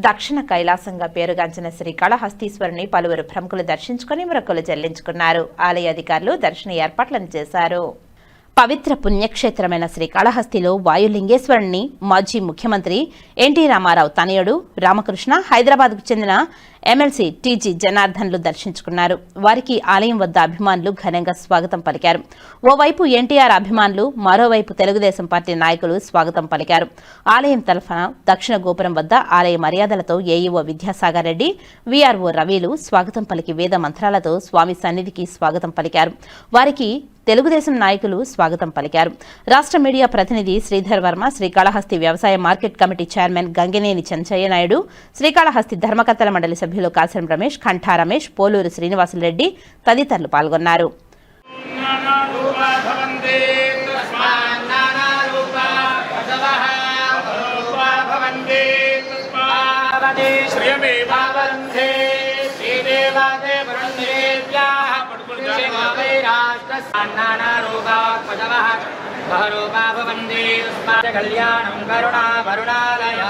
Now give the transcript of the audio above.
దక్షిణ కైలాసంగా పేరుగాంచిన శ్రీకాళహస్తీశ్వరుని పలువురు ప్రముఖులు దర్శించుకుని మొక్కులు చెల్లించుకున్నారు. ఆలయ అధికారులు దర్శన ఏర్పాట్లను చేశారు. పవిత్ర పుణ్యక్షేత్రమైన శ్రీకాళహస్తిలో వాయులింగేశ్వరుని మాజీ ముఖ్యమంత్రి ఎన్టీ రామారావు తనయుడు రామకృష్ణ, హైదరాబాద్కు చెందిన ఎమ్మెల్సీ టీజీ జనార్దన్లు దర్శించుకున్నారు. వారికి ఆలయం వద్ద అభిమానులు ఘనంగా స్వాగతం పలికారు. ఓవైపు ఎన్టీఆర్ అభిమానులు, మరోవైపు తెలుగుదేశం పార్టీ నాయకులు స్వాగతం పలికారు. ఆలయం తరఫున దక్షిణ గోపురం వద్ద ఆలయ మర్యాదలతో ఏఈఓ విద్యాసాగర్ రెడ్డి, వీఆర్ఓ రవిలు స్వాగతం పలికి వేద మంత్రాలతో స్వామి సన్నిధికి స్వాగతం పలికారు. వారికి తెలుగుదేశం నాయకులు స్వాగతం పలికారు. రాష్ట్ర మీడియా ప్రతినిధి శ్రీధర్ వర్మ, శ్రీకాళహస్తి వ్యవసాయ market committee chairman Gangineni Chenchaiah Naidu, Srikalahasti ధర్మకర్తల మండలి సభ్యులు కాసరం రమేష్, కంఠా రమేష్, పోలూరు శ్రీనివాసులరెడ్డి తదితరులు పాల్గొన్నారు. కళ్యాణం కరుణా వరుణాలయ